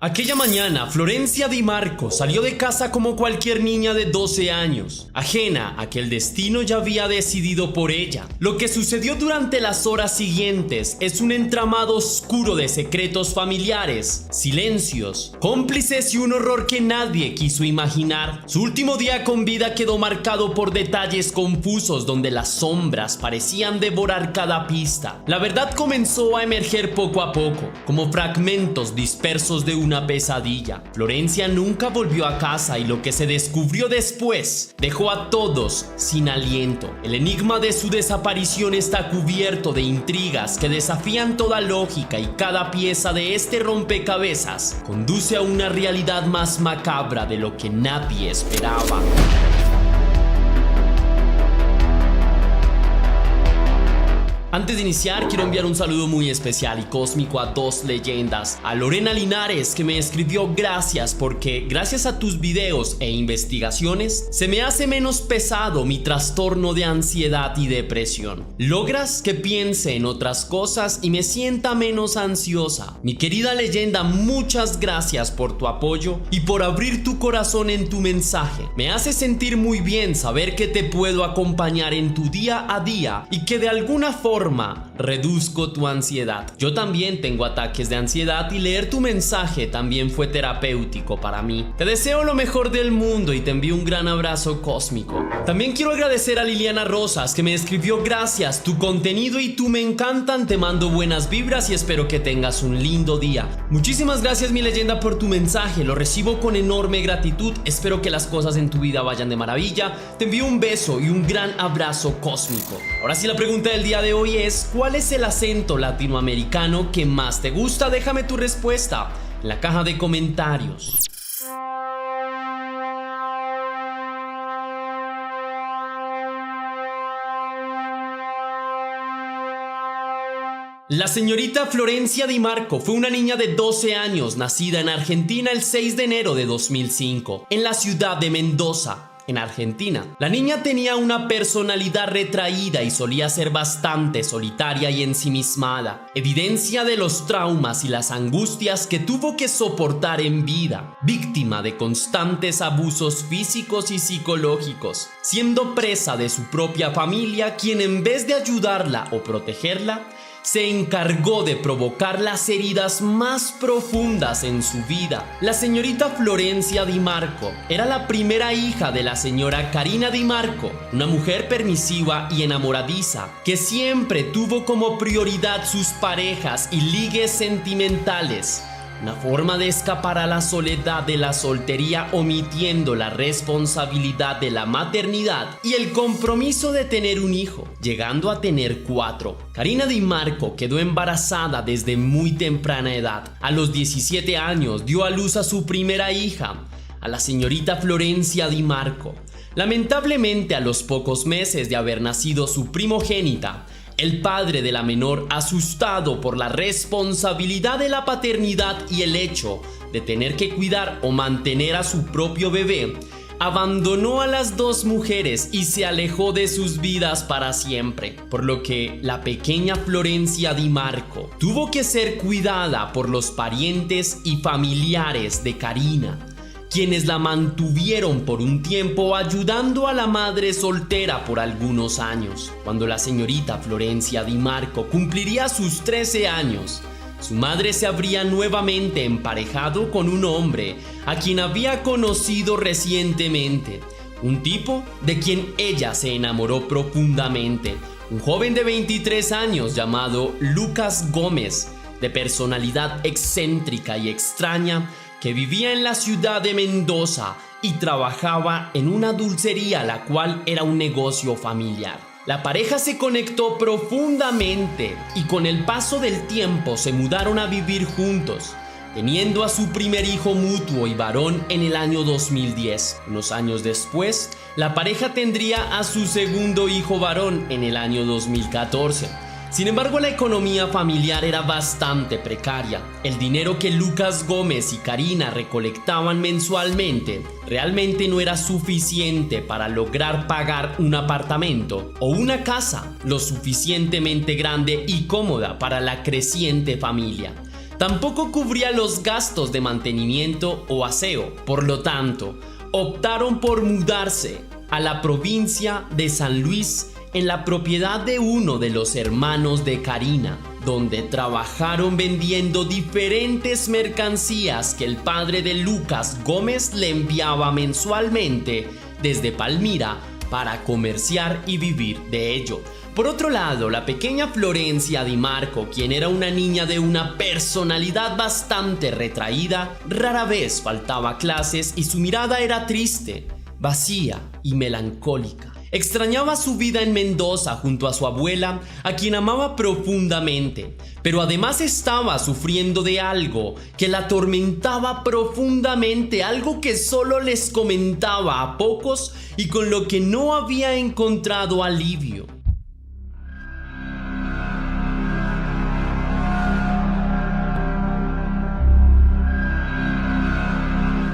Aquella mañana, Florencia Di Marco salió de casa como cualquier niña de 12 años, ajena a que el destino ya había decidido por ella. Lo que sucedió durante las horas siguientes es un entramado oscuro de secretos familiares, silencios, cómplices y un horror que nadie quiso imaginar. Su último día con vida quedó marcado por detalles confusos donde las sombras parecían devorar cada pista. La verdad comenzó a emerger poco a poco, como fragmentos dispersos de una pesadilla. Florencia nunca volvió a casa y lo que se descubrió después dejó a todos sin aliento. El enigma de su desaparición está cubierto de intrigas que desafían toda lógica y cada pieza de este rompecabezas conduce a una realidad más macabra de lo que nadie esperaba. Antes de iniciar, quiero enviar un saludo muy especial y cósmico a dos leyendas. A Lorena Linares, que me escribió gracias porque gracias a tus videos e investigaciones se me hace menos pesado mi trastorno de ansiedad y depresión. Logras que piense en otras cosas y me sienta menos ansiosa. Mi querida leyenda, muchas gracias por tu apoyo y por abrir tu corazón en tu mensaje. Me hace sentir muy bien saber que te puedo acompañar en tu día a día y que de alguna forma reduzco tu ansiedad. Yo también tengo ataques de ansiedad y leer tu mensaje también fue terapéutico para mí. Te deseo lo mejor del mundo y te envío un gran abrazo cósmico. También quiero agradecer a Liliana Rosas, que me escribió gracias, tu contenido y tú me encantan, te mando buenas vibras y espero que tengas un lindo día. Muchísimas gracias, mi leyenda, por tu mensaje, lo recibo con enorme gratitud, espero que las cosas en tu vida vayan de maravilla, te envío un beso y un gran abrazo cósmico. Ahora sí, la pregunta del día de hoy es: ¿cuál es el acento latinoamericano que más te gusta? Déjame tu respuesta en la caja de comentarios. La señorita Florencia Di Marco fue una niña de 12 años nacida en Argentina el 6 de enero de 2005, en la ciudad de Mendoza, en Argentina. La niña tenía una personalidad retraída y solía ser bastante solitaria y ensimismada, evidencia de los traumas y las angustias que tuvo que soportar en vida, víctima de constantes abusos físicos y psicológicos, siendo presa de su propia familia, quien en vez de ayudarla o protegerla, se encargó de provocar las heridas más profundas en su vida. La señorita Florencia Di Marco era la primera hija de la señora Karina Di Marco, una mujer permisiva y enamoradiza que siempre tuvo como prioridad sus parejas y ligues sentimentales. Una forma de escapar a la soledad de la soltería, omitiendo la responsabilidad de la maternidad y el compromiso de tener un hijo, llegando a tener 4. Karina Di Marco quedó embarazada desde muy temprana edad. A los 17 años dio a luz a su primera hija, a la señorita Florencia Di Marco. Lamentablemente, a los pocos meses de haber nacido su primogénita, el padre de la menor, asustado por la responsabilidad de la paternidad y el hecho de tener que cuidar o mantener a su propio bebé, abandonó a las dos mujeres y se alejó de sus vidas para siempre, por lo que la pequeña Florencia Di Marco tuvo que ser cuidada por los parientes y familiares de Karina, quienes la mantuvieron por un tiempo ayudando a la madre soltera por algunos años. Cuando la señorita Florencia Di Marco cumpliría sus 13 años, su madre se habría nuevamente emparejado con un hombre a quien había conocido recientemente, un tipo de quien ella se enamoró profundamente, un joven de 23 años llamado Lucas Gómez, de personalidad excéntrica y extraña, que vivía en la ciudad de Mendoza y trabajaba en una dulcería, la cual era un negocio familiar. La pareja se conectó profundamente y con el paso del tiempo se mudaron a vivir juntos, teniendo a su primer hijo mutuo y varón en el año 2010. Unos años después, la pareja tendría a su segundo hijo varón en el año 2014. Sin embargo, la economía familiar era bastante precaria. El dinero que Lucas Gómez y Karina recolectaban mensualmente realmente no era suficiente para lograr pagar un apartamento o una casa lo suficientemente grande y cómoda para la creciente familia. tampoco cubría los gastos de mantenimiento o aseo. Por lo tanto, optaron por mudarse a la provincia de San Luis en la propiedad de uno de los hermanos de Karina, donde trabajaron vendiendo diferentes mercancías que el padre de Lucas Gómez le enviaba mensualmente desde Palmira para comerciar y vivir de ello. Por otro lado, la pequeña Florencia Di Marco, quien era una niña de una personalidad bastante retraída, rara vez faltaba a clases y su mirada era triste, vacía y melancólica. Extrañaba su vida en Mendoza junto a su abuela, a quien amaba profundamente, pero además estaba sufriendo de algo que la atormentaba profundamente, algo que solo les comentaba a pocos y con lo que no había encontrado alivio.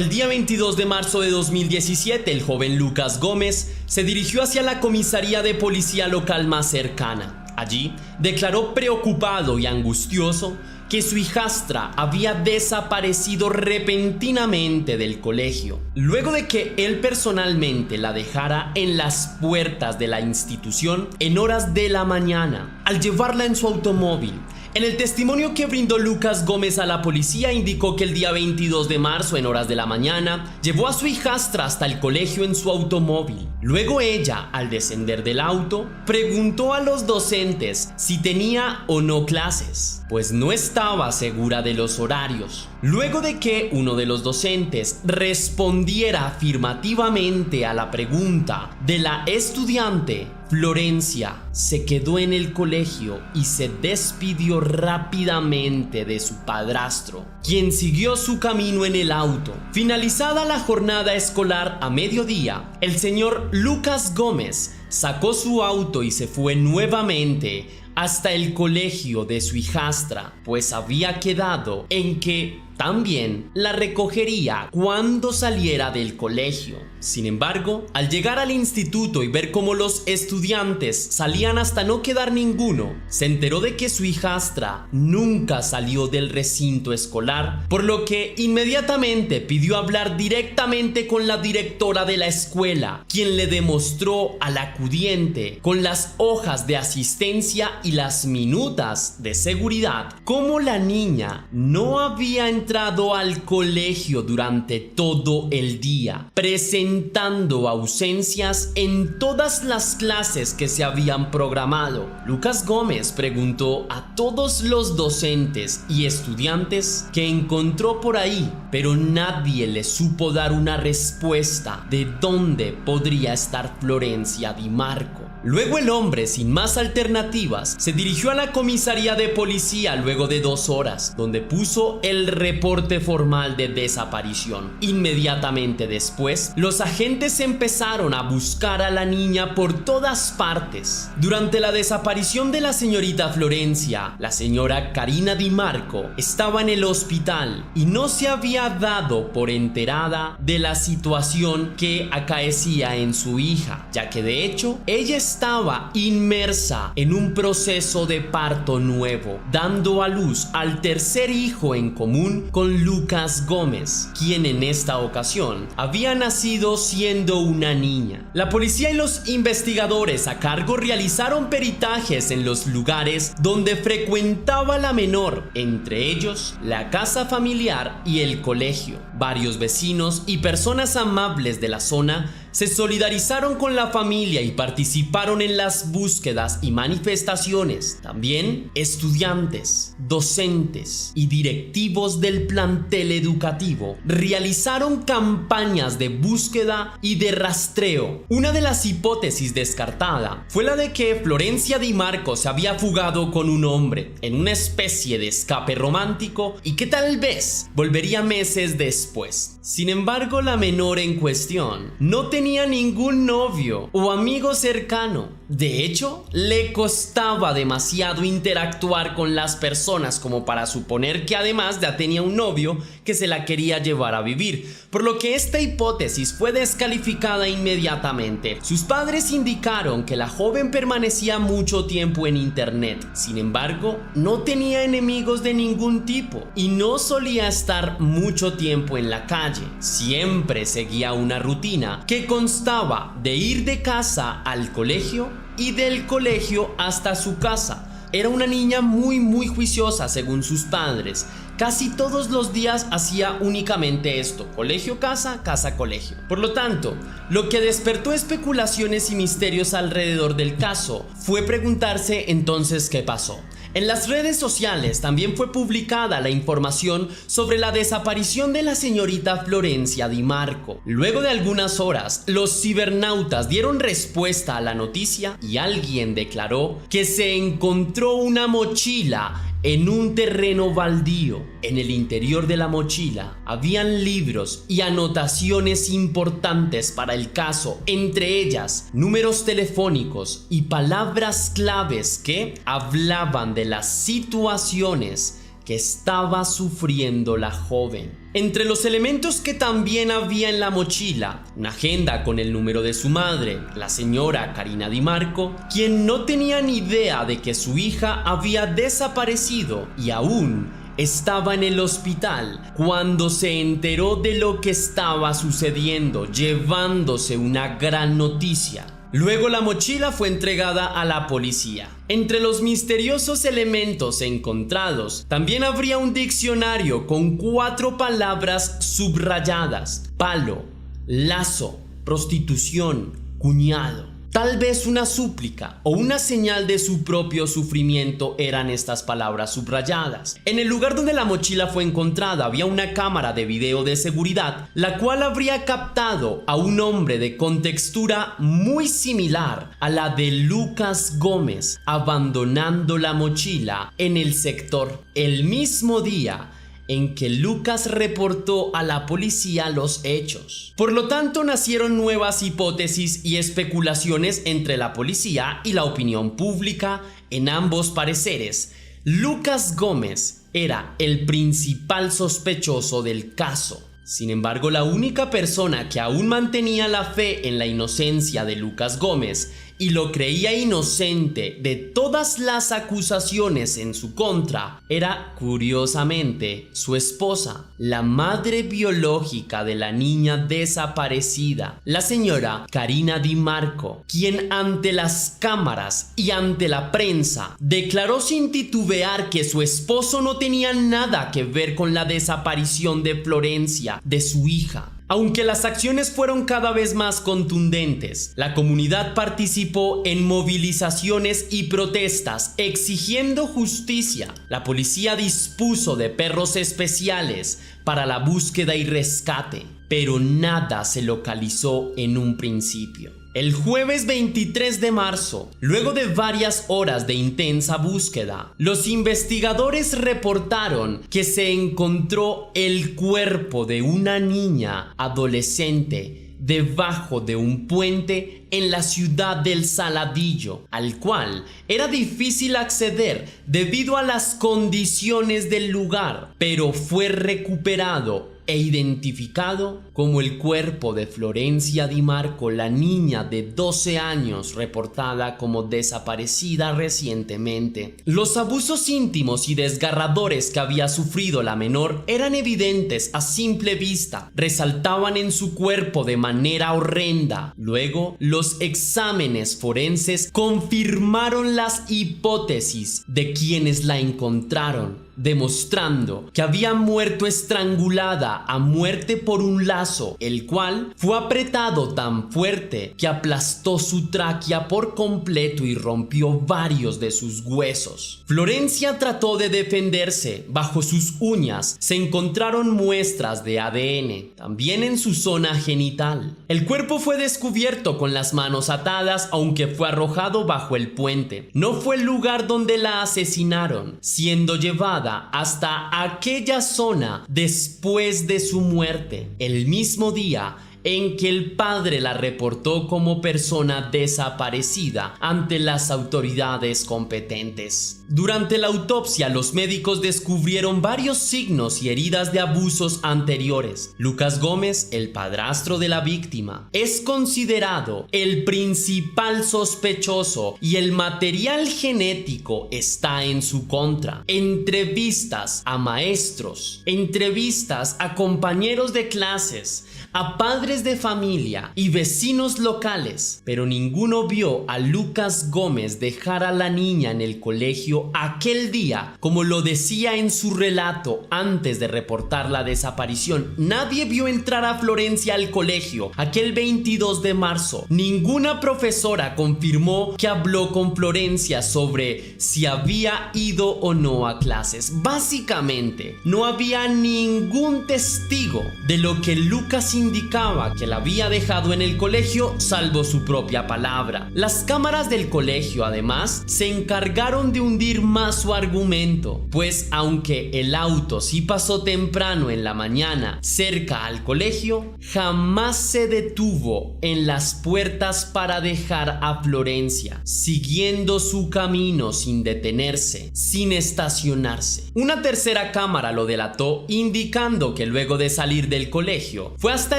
El día 22 de marzo de 2017, el joven Lucas Gómez se dirigió hacia la comisaría de policía local más cercana. Allí, declaró preocupado y angustioso que su hijastra había desaparecido repentinamente del colegio, luego de que él personalmente la dejara en las puertas de la institución en horas de la mañana, al llevarla en su automóvil. En el testimonio que brindó Lucas Gómez a la policía, indicó que el día 22 de marzo, en horas de la mañana, llevó a su hijastra hasta el colegio en su automóvil. Luego ella, al descender del auto, preguntó a los docentes si tenía o no clases, pues no estaba segura de los horarios. Luego de que uno de los docentes respondiera afirmativamente a la pregunta de la estudiante, Florencia se quedó en el colegio y se despidió rápidamente de su padrastro, quien siguió su camino en el auto. Finalizada la jornada escolar a mediodía, el señor Lucas Gómez sacó su auto y se fue nuevamente hasta el colegio de su hijastra, pues había quedado en que también la recogería cuando saliera del colegio. Sin embargo, al llegar al instituto y ver cómo los estudiantes salían hasta no quedar ninguno, se enteró de que su hijastra nunca salió del recinto escolar, por lo que inmediatamente pidió hablar directamente con la directora de la escuela, quien le demostró al acudiente con las hojas de asistencia y las minutas de seguridad cómo la niña no había entrado al colegio durante todo el día, presentando ausencias en todas las clases que se habían programado. Lucas Gómez preguntó a todos los docentes y estudiantes que encontró por ahí, pero nadie le supo dar una respuesta de dónde podría estar Florencia Di Marco. Luego el hombre, sin más alternativas, se dirigió a la comisaría de policía luego de 2 horas, donde puso el reporte formal de desaparición. Inmediatamente después, los agentes empezaron a buscar a la niña por todas partes. Durante la desaparición de la señorita Florencia, la señora Karina Di Marco estaba en el hospital y no se había dado por enterada de la situación que acaecía en su hija, ya que de hecho ella estaba inmersa en un proceso de parto nuevo, dando a luz al tercer hijo en común con Lucas Gómez, quien en esta ocasión había nacido siendo una niña. La policía y los investigadores a cargo realizaron peritajes en los lugares donde frecuentaba la menor, entre ellos la casa familiar y el colegio. Varios vecinos y personas amables de la zona se solidarizaron con la familia y participaron en las búsquedas y manifestaciones. También estudiantes, docentes y directivos del plantel educativo realizaron campañas de búsqueda y de rastreo. Una de las hipótesis descartada fue la de que Florencia Di Marco se había fugado con un hombre en una especie de escape romántico y que tal vez volvería meses después. Sin embargo, la menor en cuestión no tenía ningún novio o amigo cercano. De hecho, le costaba demasiado interactuar con las personas como para suponer que además ya tenía un novio que que se la quería llevar a vivir, por lo que esta hipótesis fue descalificada inmediatamente. Sus padres indicaron que la joven permanecía mucho tiempo en internet, sin embargo, no tenía enemigos de ningún tipo y no solía estar mucho tiempo en la calle. Siempre seguía una rutina que constaba de ir de casa al colegio y del colegio hasta su casa. Era una niña muy juiciosa según sus padres. Casi todos los días hacía únicamente esto: colegio, casa, casa, colegio. Por lo tanto, lo que despertó especulaciones y misterios alrededor del caso fue preguntarse entonces qué pasó. En las redes sociales también fue publicada la información sobre la desaparición de la señorita Florencia Di Marco. Luego de algunas horas, los cibernautas dieron respuesta a la noticia y alguien declaró que se encontró una mochila en un terreno baldío. En el interior de la mochila habían libros y anotaciones importantes para el caso, entre ellas números telefónicos y palabras claves que hablaban de las situaciones que estaba sufriendo la joven. Entre los elementos que también había en la mochila, una agenda con el número de su madre, la señora Karina Di Marco, quien no tenía ni idea de que su hija había desaparecido y aún estaba en el hospital cuando se enteró de lo que estaba sucediendo, llevándose una gran noticia. Luego la mochila fue entregada a la policía. Entre los misteriosos elementos encontrados, también habría un diccionario con 4 palabras subrayadas: palo, lazo, prostitución, cuñado. Tal vez una súplica o una señal de su propio sufrimiento eran estas palabras subrayadas. En el lugar donde la mochila fue encontrada había una cámara de video de seguridad, la cual habría captado a un hombre de contextura muy similar a la de Lucas Gómez abandonando la mochila en el sector el mismo día en que Lucas reportó a la policía los hechos. Por lo tanto, nacieron nuevas hipótesis y especulaciones entre la policía y la opinión pública. En ambos pareceres, Lucas Gómez era el principal sospechoso del caso. Sin embargo, la única persona que aún mantenía la fe en la inocencia de Lucas Gómez y lo creía inocente de todas las acusaciones en su contra era, curiosamente, su esposa, la madre biológica de la niña desaparecida, la señora Karina Di Marco, quien ante las cámaras y ante la prensa declaró sin titubear que su esposo no tenía nada que ver con la desaparición de Florencia, de su hija. Aunque las acciones fueron cada vez más contundentes, la comunidad participó en movilizaciones y protestas exigiendo justicia. La policía dispuso de perros especiales para la búsqueda y rescate, pero nada se localizó en un principio. El jueves 23 de marzo, luego de varias horas de intensa búsqueda, los investigadores reportaron que se encontró el cuerpo de una niña adolescente debajo de un puente en la ciudad del Saladillo, al cual era difícil acceder debido a las condiciones del lugar, pero fue recuperado e identificado como el cuerpo de Florencia Di Marco, la niña de 12 años reportada como desaparecida recientemente. Los abusos íntimos y desgarradores que había sufrido la menor eran evidentes a simple vista, resaltaban en su cuerpo de manera horrenda. Luego, los exámenes forenses confirmaron las hipótesis de quienes la encontraron, demostrando que había muerto estrangulada a muerte por un lazo, el cual fue apretado tan fuerte que aplastó su tráquea por completo y rompió varios de sus huesos. Florencia trató de defenderse. Bajo sus uñas se encontraron muestras de ADN, también en su zona genital. El cuerpo fue descubierto con las manos atadas, aunque fue arrojado bajo el puente. No fue el lugar donde la asesinaron, siendo llevada hasta aquella zona después de su muerte. El mismo día en que el padre la reportó como persona desaparecida ante las autoridades competentes. Durante la autopsia, los médicos descubrieron varios signos y heridas de abusos anteriores. Lucas Gómez, el padrastro de la víctima, es considerado el principal sospechoso y el material genético está en su contra. Entrevistas a maestros, entrevistas a compañeros de clases, a padres de familia y vecinos locales, pero ninguno vio a Lucas Gómez dejar a la niña en el colegio aquel día, como lo decía en su relato antes de reportar la desaparición. Nadie vio entrar a Florencia al colegio aquel 22 de marzo. Ninguna profesora confirmó que habló con Florencia sobre si había ido o no a clases. Básicamente, no había ningún testigo de lo que Lucas indicaba que la había dejado en el colegio, salvo su propia palabra. Las cámaras del colegio, además, se encargaron de hundir más su argumento, pues aunque el auto sí pasó temprano en la mañana cerca al colegio, jamás se detuvo en las puertas para dejar a Florencia, siguiendo su camino sin detenerse, sin estacionarse. Una tercera cámara lo delató, indicando que luego de salir del colegio fue hasta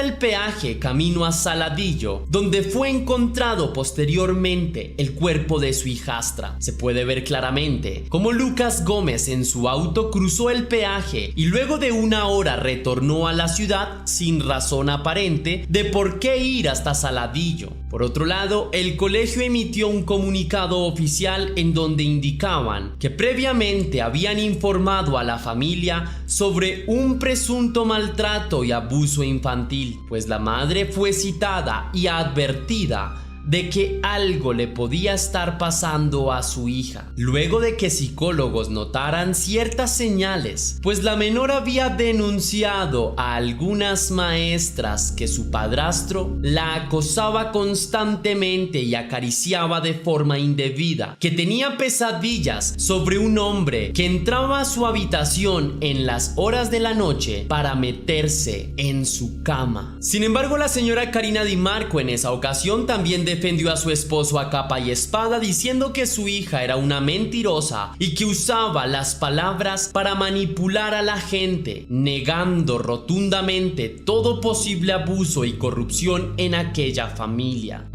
el peaje camino a Saladillo, donde fue encontrado posteriormente el cuerpo de su hijastra. Se puede ver claramente cómo Lucas Gómez en su auto cruzó el peaje y luego de una hora retornó a la ciudad sin razón aparente de por qué ir hasta Saladillo. Por otro lado, el colegio emitió un comunicado oficial en donde indicaban que previamente habían informado a la familia sobre un presunto maltrato y abuso infantil, pues la madre fue citada y advertida de que algo le podía estar pasando a su hija, luego de que psicólogos notaran ciertas señales, pues la menor había denunciado a algunas maestras que su padrastro la acosaba constantemente y acariciaba de forma indebida, que tenía pesadillas sobre un hombre que entraba a su habitación en las horas de la noche para meterse en su cama. Sin embargo, la señora Karina Di Marco en esa ocasión también defendió a su esposo a capa y espada, diciendo que su hija era una mentirosa y que usaba las palabras para manipular a la gente, negando rotundamente todo posible abuso y corrupción en aquella familia.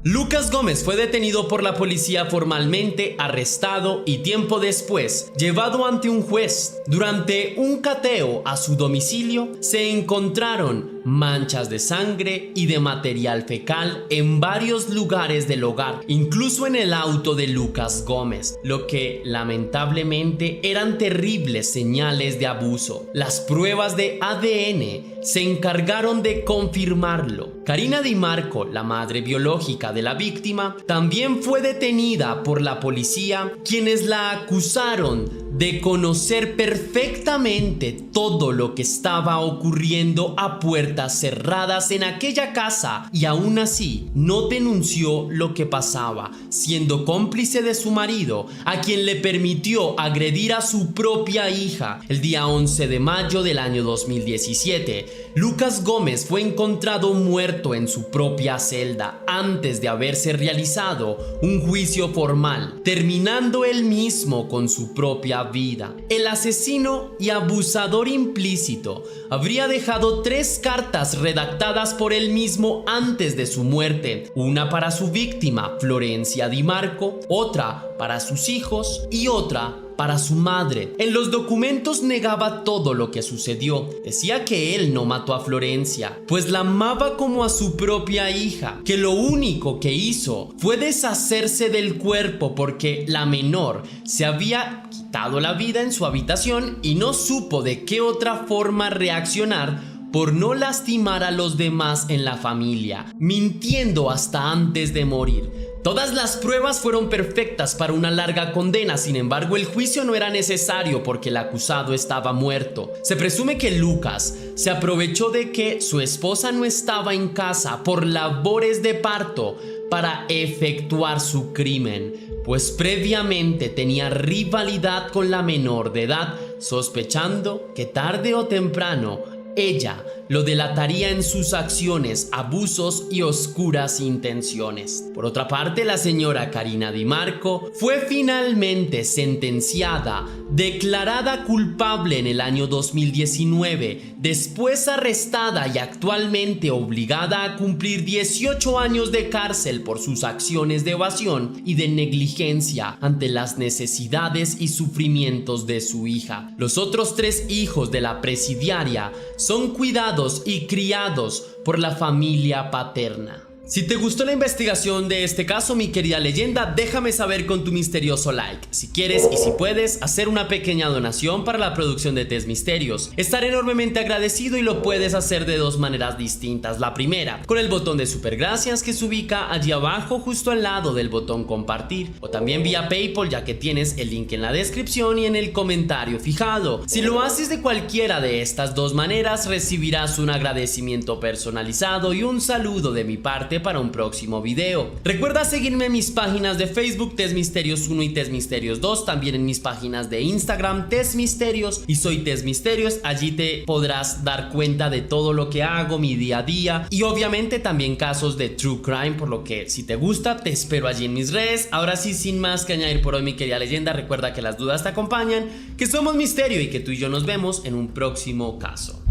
Lucas Gómez fue detenido por la policía formalmente, arrestado y tiempo después llevado ante un juez. Durante un cateo a su domicilio se encontraron manchas de sangre y de material fecal en varios lugares del hogar, incluso en el auto de Lucas Gómez, lo que lamentablemente eran terribles señales de abuso. Las pruebas de ADN se encargaron de confirmarlo. Karina Di Marco, la madre biológica de la víctima, también fue detenida por la policía, quienes la acusaron de conocer perfectamente todo lo que estaba ocurriendo a puertas cerradas en aquella casa, y aún así no denunció lo que pasaba, siendo cómplice de su marido, a quien le permitió agredir a su propia hija. El día 11 de mayo del año 2017, Lucas Gómez fue encontrado muerto en su propia celda antes de haberse realizado un juicio formal, terminando él mismo con su propia vida. El asesino y abusador implícito habría dejado 3 cartas redactadas por él mismo antes de su muerte, una para su víctima, Florencia Di Marco, otra para sus hijos y otra para su madre. En los documentos negaba todo lo que sucedió. Decía que él no mató a Florencia, pues la amaba como a su propia hija, que lo único que hizo fue deshacerse del cuerpo porque la menor se había quitado la vida en su habitación y no supo de qué otra forma reaccionar por no lastimar a los demás en la familia, mintiendo hasta antes de morir. Todas las pruebas fueron perfectas para una larga condena. Sin embargo, el juicio no era necesario porque el acusado estaba muerto. Se presume que Lucas se aprovechó de que su esposa no estaba en casa por labores de parto para efectuar su crimen, pues previamente tenía rivalidad con la menor de edad, sospechando que tarde o temprano ella lo delataría en sus acciones, abusos y oscuras intenciones. Por otra parte, la señora Karina Di Marco fue finalmente sentenciada, declarada culpable en el año 2019, después arrestada y actualmente obligada a cumplir 18 años de cárcel por sus acciones de evasión y de negligencia ante las necesidades y sufrimientos de su hija. Los otros 3 hijos de la presidiaria son cuidados y criados por la familia paterna. Si te gustó la investigación de este caso, mi querida leyenda, déjame saber con tu misterioso like. Si quieres y si puedes, hacer una pequeña donación para la producción de Test Misterios. Estaré enormemente agradecido y lo puedes hacer de 2 maneras distintas. La primera, con el botón de super gracias que se ubica allí abajo justo al lado del botón compartir. O también vía PayPal, ya que tienes el link en la descripción y en el comentario fijado. Si lo haces de cualquiera de estas 2 maneras, recibirás un agradecimiento personalizado y un saludo de mi parte para un próximo video. Recuerda seguirme en mis páginas de Facebook Test Misterios 1 y Test Misterios 2, también en mis páginas de Instagram Test Misterios y Soy Test Misterios. Allí te podrás dar cuenta de todo lo que hago, mi día a día y obviamente también casos de True Crime, por lo que si te gusta te espero allí en mis redes. Ahora sí, sin más que añadir por hoy, mi querida leyenda, recuerda que las dudas te acompañan, que somos misterio y que tú y yo nos vemos en un próximo caso.